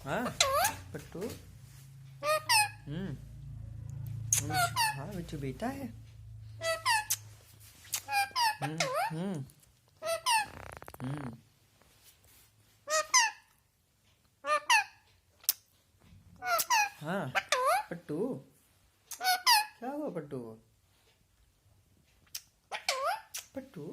हाँ पट्टू। हाँ बिट्टू बेटा है। हम्म हम्म हम्म हाँ पट्टू। क्या हुआ पट्टू को? पट्टू